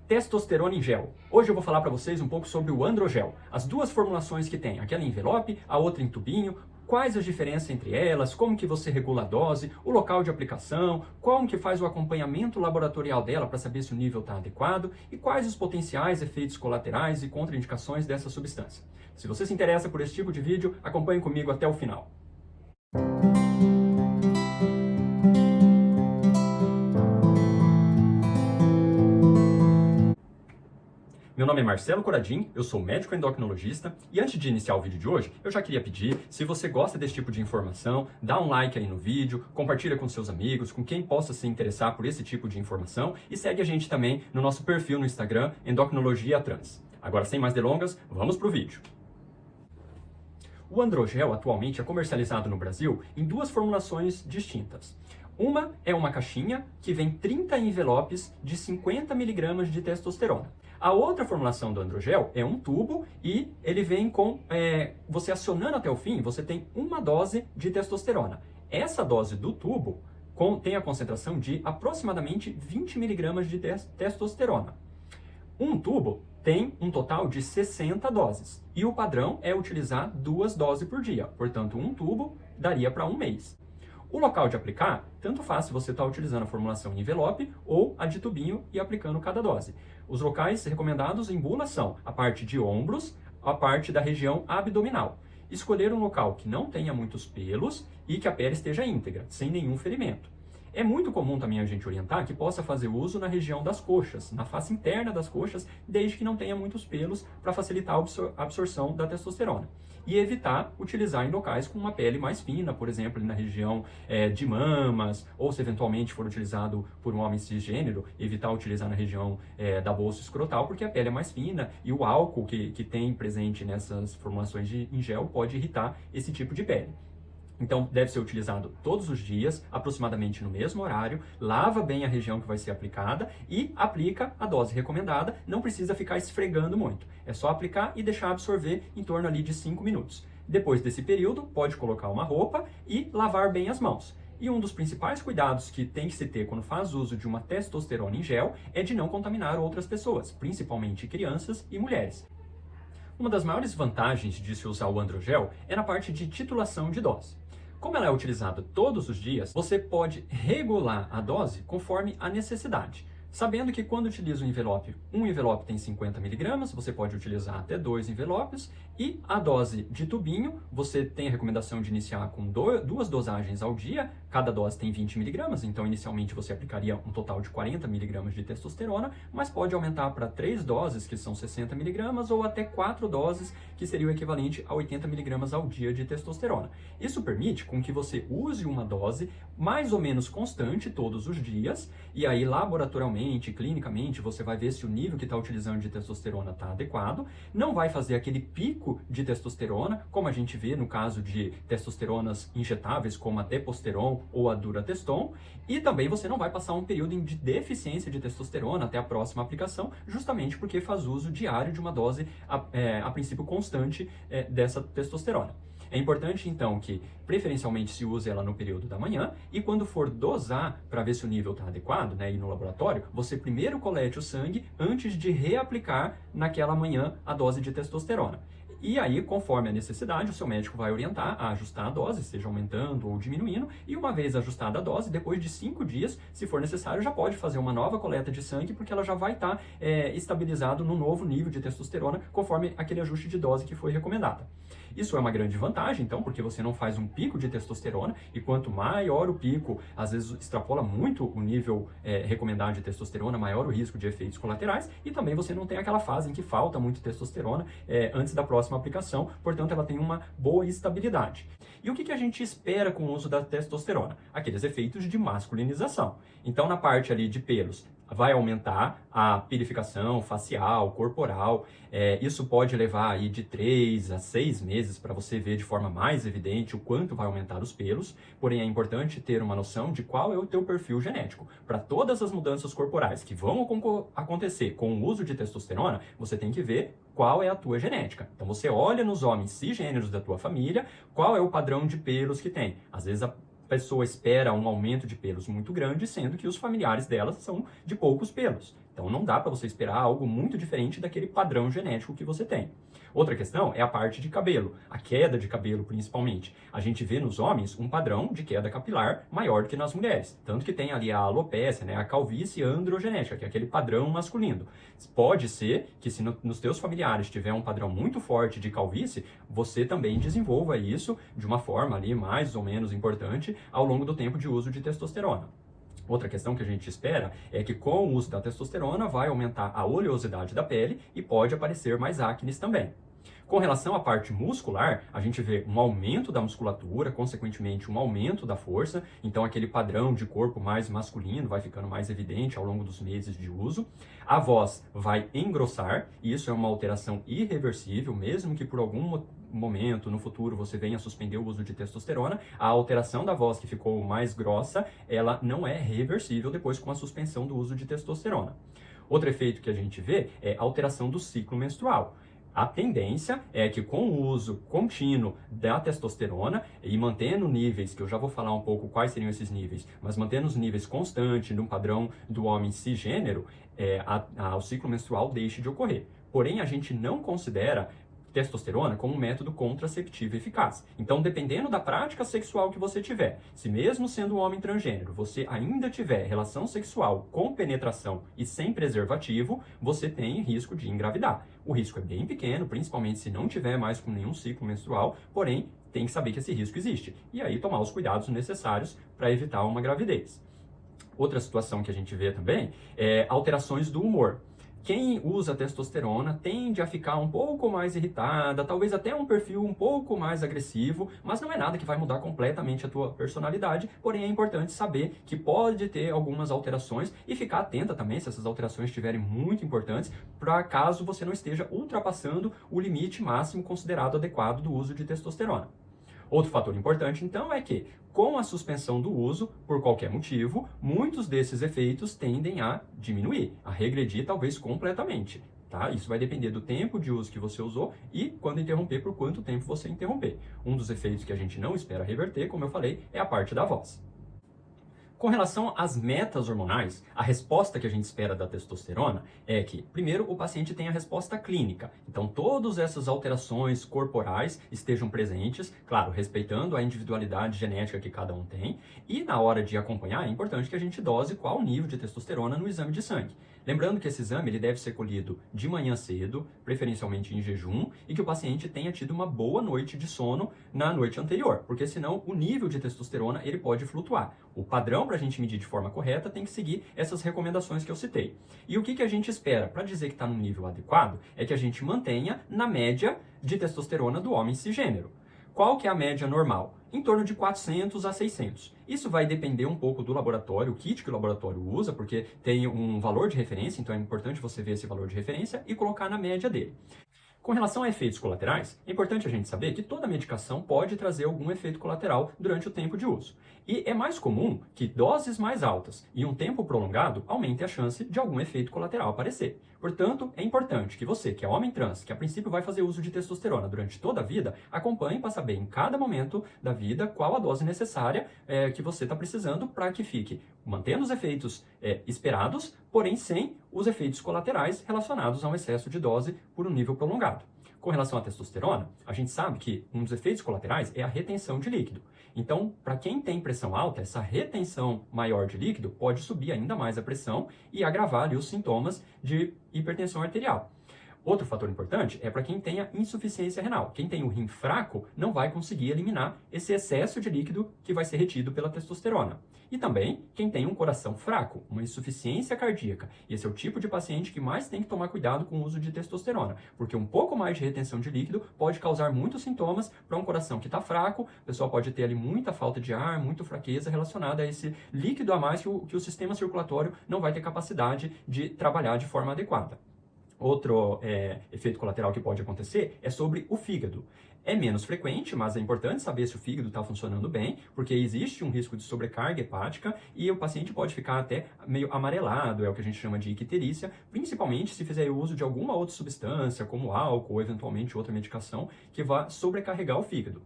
testosterona em gel. Hoje eu vou falar para vocês um pouco sobre o androgel, as duas formulações que tem, aquela em envelope, a outra em tubinho, quais as diferenças entre elas, como que você regula a dose, o local de aplicação, como que faz o acompanhamento laboratorial dela para saber se o nível está adequado e quais os potenciais efeitos colaterais e contraindicações dessa substância. Se você se interessa por esse tipo de vídeo, acompanhe comigo até o final. Meu nome é Marcelo Coradim, eu sou médico endocrinologista e antes de iniciar o vídeo de hoje, eu já queria pedir, se você gosta desse tipo de informação, dá um like aí no vídeo, compartilha com seus amigos, com quem possa se interessar por esse tipo de informação e segue a gente também no nosso perfil no Instagram, Endocrinologia Trans. Agora, sem mais delongas, vamos pro vídeo. O androgel atualmente é comercializado no Brasil em duas formulações distintas. Uma é uma caixinha que vem 30 envelopes de 50 mg de testosterona. A outra formulação do androgel é um tubo e ele vem com, você acionando até o fim, você tem uma dose de testosterona. Essa dose do tubo tem a concentração de aproximadamente 20 mg de testosterona. Um tubo tem um total de 60 doses e o padrão é utilizar 2 doses por dia, portanto um tubo daria para um mês. O local de aplicar, tanto faz se você está utilizando a formulação em envelope ou a de tubinho e aplicando cada dose. Os locais recomendados em bula são a parte de ombros, a parte da região abdominal. Escolher um local que não tenha muitos pelos e que a pele esteja íntegra, sem nenhum ferimento. É muito comum também a gente orientar que possa fazer uso na região das coxas, na face interna das coxas, desde que não tenha muitos pelos para facilitar a absorção da testosterona. E evitar utilizar em locais com uma pele mais fina, por exemplo, na região de mamas, ou se eventualmente for utilizado por um homem cisgênero, evitar utilizar na região da bolsa escrotal, porque a pele é mais fina e o álcool que tem presente nessas formulações em gel pode irritar esse tipo de pele. Então, deve ser utilizado todos os dias, aproximadamente no mesmo horário, lava bem a região que vai ser aplicada e aplica a dose recomendada, não precisa ficar esfregando muito. É só aplicar e deixar absorver em torno ali de 5 minutos. Depois desse período, pode colocar uma roupa e lavar bem as mãos. E um dos principais cuidados que tem que se ter quando faz uso de uma testosterona em gel é de não contaminar outras pessoas, principalmente crianças e mulheres. Uma das maiores vantagens de se usar o androgel é na parte de titulação de dose. Como ela é utilizada todos os dias, você pode regular a dose conforme a necessidade. Sabendo que quando utiliza um envelope tem 50 mg, você pode utilizar até 2 envelopes e a dose de tubinho, você tem a recomendação de iniciar com 2 dosagens ao dia, cada dose tem 20 mg, então inicialmente você aplicaria um total de 40 mg de testosterona, mas pode aumentar para 3 doses, que são 60 mg, ou até 4 doses, que seria o equivalente a 80 mg ao dia de testosterona. Isso permite com que você use uma dose mais ou menos constante todos os dias, e aí laboratorialmente, clinicamente, você vai ver se o nível que está utilizando de testosterona está adequado, não vai fazer aquele pico de testosterona, como a gente vê no caso de testosteronas injetáveis, como a Deposteron ou a Durateston, e também você não vai passar um período de deficiência de testosterona até a próxima aplicação, justamente porque faz uso diário de uma dose, a princípio, constante dessa testosterona. É importante, então, que preferencialmente se use ela no período da manhã e quando for dosar para ver se o nível está adequado, né, e no laboratório, você primeiro colete o sangue antes de reaplicar naquela manhã a dose de testosterona. E aí, conforme a necessidade, o seu médico vai orientar a ajustar a dose, seja aumentando ou diminuindo, e uma vez ajustada a dose, depois de 5 dias, se for necessário, já pode fazer uma nova coleta de sangue, porque ela já vai estar estabilizado no novo nível de testosterona, conforme aquele ajuste de dose que foi recomendada. Isso é uma grande vantagem, então, porque você não faz um pico de testosterona, e quanto maior o pico, às vezes extrapola muito o nível recomendado de testosterona, maior o risco de efeitos colaterais, e também você não tem aquela fase em que falta muito testosterona antes da próxima aplicação, portanto ela tem uma boa estabilidade. E o que a gente espera com o uso da testosterona? Aqueles efeitos de masculinização. Então na parte ali de pelos, vai aumentar a purificação facial, corporal. Isso pode levar aí de 3 a 6 meses para você ver de forma mais evidente o quanto vai aumentar os pelos, porém é importante ter uma noção de qual é o teu perfil genético. Para todas as mudanças corporais que vão acontecer com o uso de testosterona, você tem que ver qual é a tua genética. Então você olha nos homens cisgêneros da tua família, qual é o padrão de pelos que tem. Às vezes a pessoa espera um aumento de pelos muito grande, sendo que os familiares delas são de poucos pelos. Então não dá para você esperar algo muito diferente daquele padrão genético que você tem. Outra questão é a parte de cabelo, a queda de cabelo principalmente. A gente vê nos homens um padrão de queda capilar maior do que nas mulheres. Tanto que tem ali a alopécia, né, a calvície androgenética, que é aquele padrão masculino. Pode ser que se nos teus familiares tiver um padrão muito forte de calvície, você também desenvolva isso de uma forma ali mais ou menos importante ao longo do tempo de uso de testosterona. Outra questão que a gente espera é que com o uso da testosterona vai aumentar a oleosidade da pele e pode aparecer mais acnes também. Com relação à parte muscular, a gente vê um aumento da musculatura, consequentemente um aumento da força, então aquele padrão de corpo mais masculino vai ficando mais evidente ao longo dos meses de uso. A voz vai engrossar, e isso é uma alteração irreversível, mesmo que por algum momento no futuro você venha a suspender o uso de testosterona, a alteração da voz que ficou mais grossa, ela não é reversível depois com a suspensão do uso de testosterona. Outro efeito que a gente vê é a alteração do ciclo menstrual. A tendência é que com o uso contínuo da testosterona e mantendo níveis, que eu já vou falar um pouco quais seriam esses níveis, mas mantendo os níveis constantes de um padrão do homem cisgênero, o ciclo menstrual deixe de ocorrer. Porém, a gente não considera testosterona como um método contraceptivo eficaz. Então, dependendo da prática sexual que você tiver, se mesmo sendo um homem transgênero, você ainda tiver relação sexual com penetração e sem preservativo, você tem risco de engravidar. O risco é bem pequeno, principalmente se não tiver mais com nenhum ciclo menstrual, porém, tem que saber que esse risco existe. E aí tomar os cuidados necessários para evitar uma gravidez. Outra situação que a gente vê também é alterações do humor. Quem usa testosterona tende a ficar um pouco mais irritada, talvez até um perfil um pouco mais agressivo, mas não é nada que vai mudar completamente a tua personalidade, porém é importante saber que pode ter algumas alterações e ficar atenta também se essas alterações estiverem muito importantes, para caso você não esteja ultrapassando o limite máximo considerado adequado do uso de testosterona. Outro fator importante, então, é que, com a suspensão do uso, por qualquer motivo, muitos desses efeitos tendem a diminuir, a regredir talvez completamente. Tá? Isso vai depender do tempo de uso que você usou e, quando interromper, por quanto tempo você interromper. Um dos efeitos que a gente não espera reverter, como eu falei, é a parte da voz. Com relação às metas hormonais, a resposta que a gente espera da testosterona é que, primeiro, o paciente tenha a resposta clínica. Então, todas essas alterações corporais estejam presentes, claro, respeitando a individualidade genética que cada um tem. E, na hora de acompanhar, é importante que a gente dose qual o nível de testosterona no exame de sangue. Lembrando que esse exame ele deve ser colhido de manhã cedo, preferencialmente em jejum, e que o paciente tenha tido uma boa noite de sono na noite anterior, porque senão o nível de testosterona ele pode flutuar. O padrão para a gente medir de forma correta tem que seguir essas recomendações que eu citei. E o que a gente espera para dizer que está no nível adequado é que a gente mantenha na média de testosterona do homem cisgênero. Qual que é a média normal? Em torno de 400 a 600. Isso vai depender um pouco do laboratório, o kit que o laboratório usa, porque tem um valor de referência, então é importante você ver esse valor de referência e colocar na média dele. Com relação a efeitos colaterais, é importante a gente saber que toda medicação pode trazer algum efeito colateral durante o tempo de uso. E é mais comum que doses mais altas e um tempo prolongado aumente a chance de algum efeito colateral aparecer. Portanto, é importante que você, que é homem trans, que a princípio vai fazer uso de testosterona durante toda a vida, acompanhe para saber em cada momento da vida qual a dose necessária que você está precisando para que fique mantendo os efeitos esperados, porém sem os efeitos colaterais relacionados a um excesso de dose por um nível prolongado. Com relação à testosterona, a gente sabe que um dos efeitos colaterais é a retenção de líquido. Então, para quem tem pressão alta, essa retenção maior de líquido pode subir ainda mais a pressão e agravar ali, os sintomas de hipertensão arterial. Outro fator importante é para quem tenha insuficiência renal. Quem tem o rim fraco não vai conseguir eliminar esse excesso de líquido que vai ser retido pela testosterona. E também quem tem um coração fraco, uma insuficiência cardíaca. Esse é o tipo de paciente que mais tem que tomar cuidado com o uso de testosterona, porque um pouco mais de retenção de líquido pode causar muitos sintomas para um coração que está fraco. O pessoal pode ter ali muita falta de ar, muita fraqueza relacionada a esse líquido a mais que o sistema circulatório não vai ter capacidade de trabalhar de forma adequada. Outro efeito colateral que pode acontecer é sobre o fígado. É menos frequente, mas é importante saber se o fígado está funcionando bem, porque existe um risco de sobrecarga hepática e o paciente pode ficar até meio amarelado, é o que a gente chama de icterícia, principalmente se fizer uso de alguma outra substância, como álcool ou eventualmente outra medicação, que vá sobrecarregar o fígado.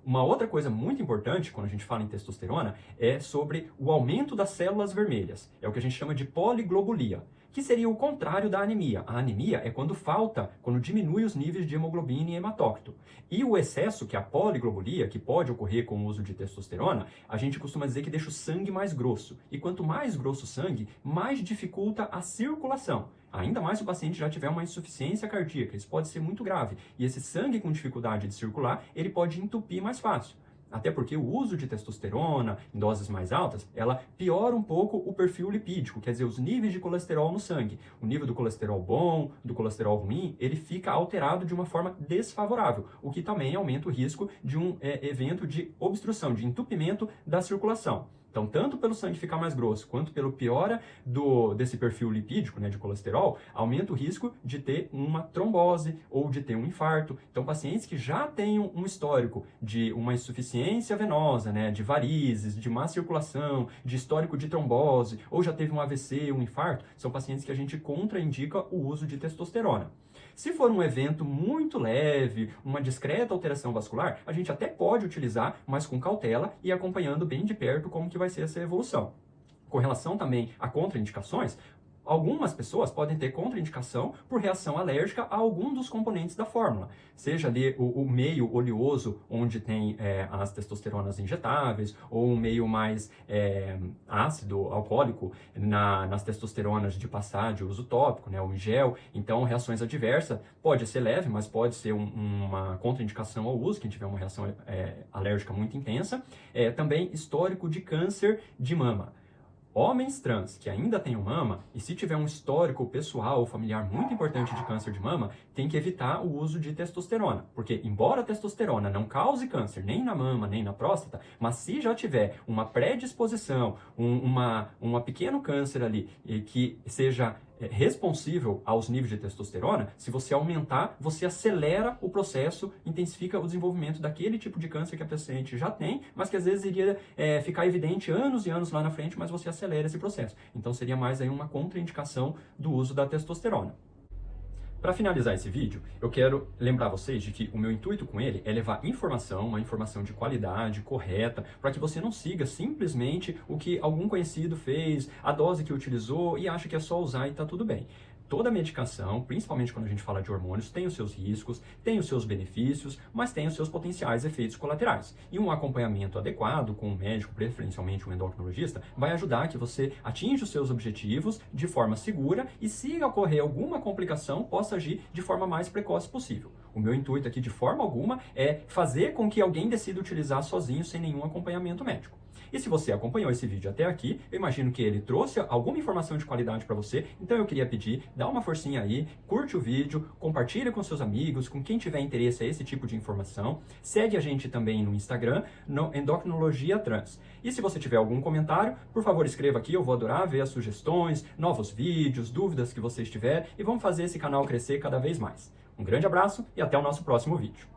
Uma outra coisa muito importante quando a gente fala em testosterona é sobre o aumento das células vermelhas. É o que a gente chama de poliglobulia. que seria o contrário da anemia. A anemia é quando falta, quando diminui os níveis de hemoglobina e hematócrito. E o excesso, que é a poliglobulia, que pode ocorrer com o uso de testosterona, a gente costuma dizer que deixa o sangue mais grosso. E quanto mais grosso o sangue, mais dificulta a circulação. Ainda mais se o paciente já tiver uma insuficiência cardíaca, isso pode ser muito grave. E esse sangue com dificuldade de circular, ele pode entupir mais fácil. Até porque o uso de testosterona em doses mais altas, ela piora um pouco o perfil lipídico, quer dizer, os níveis de colesterol no sangue. O nível do colesterol bom, do colesterol ruim, ele fica alterado de uma forma desfavorável, o que também aumenta o risco de um evento de obstrução, de entupimento da circulação. Então, tanto pelo sangue ficar mais grosso, quanto pelo piora desse perfil lipídico, né, de colesterol, aumenta o risco de ter uma trombose ou de ter um infarto. Então, pacientes que já têm um histórico de uma insuficiência venosa, né, de varizes, de má circulação, de histórico de trombose, ou já teve um AVC, um infarto, são pacientes que a gente contraindica o uso de testosterona. Se for um evento muito leve, uma discreta alteração vascular, a gente até pode utilizar, mas com cautela e acompanhando bem de perto como que vai ser essa evolução. Com relação também a contraindicações, algumas pessoas podem ter contraindicação por reação alérgica a algum dos componentes da fórmula, seja ali o meio oleoso, onde tem as testosteronas injetáveis, ou um meio mais ácido, alcoólico, nas testosteronas de passar de uso tópico, né, ou em gel. Então, reações adversas pode ser leve, mas pode ser uma contraindicação ao uso, quem tiver uma reação alérgica muito intensa. Também histórico de câncer de mama. Homens trans que ainda tenham mama, e se tiver um histórico pessoal ou familiar muito importante de câncer de mama, tem que evitar o uso de testosterona. Porque, embora a testosterona não cause câncer nem na mama, nem na próstata, mas se já tiver uma predisposição, um pequeno câncer ali, que seja responsível aos níveis de testosterona, se você aumentar, você acelera o processo, intensifica o desenvolvimento daquele tipo de câncer que a paciente já tem, mas que às vezes iria ficar evidente anos e anos lá na frente, mas você acelera esse processo. Então seria mais aí uma contraindicação do uso da testosterona. Para finalizar esse vídeo, eu quero lembrar vocês de que o meu intuito com ele é levar informação, uma informação de qualidade, correta, para que você não siga simplesmente o que algum conhecido fez, a dose que utilizou e acha que é só usar e está tudo bem. Toda medicação, principalmente quando a gente fala de hormônios, tem os seus riscos, tem os seus benefícios, mas tem os seus potenciais efeitos colaterais. E um acompanhamento adequado com um médico, preferencialmente um endocrinologista, vai ajudar que você atinja os seus objetivos de forma segura e, se ocorrer alguma complicação, possa agir de forma mais precoce possível. O meu intuito aqui, de forma alguma, é fazer com que alguém decida utilizar sozinho sem nenhum acompanhamento médico. E se você acompanhou esse vídeo até aqui, eu imagino que ele trouxe alguma informação de qualidade para você, então eu queria pedir, dá uma forcinha aí, curte o vídeo, compartilha com seus amigos, com quem tiver interesse a esse tipo de informação, segue a gente também no Instagram, no Endocrinologia Trans. E se você tiver algum comentário, por favor escreva aqui, eu vou adorar ver as sugestões, novos vídeos, dúvidas que vocês tiverem, e vamos fazer esse canal crescer cada vez mais. Um grande abraço e até o nosso próximo vídeo.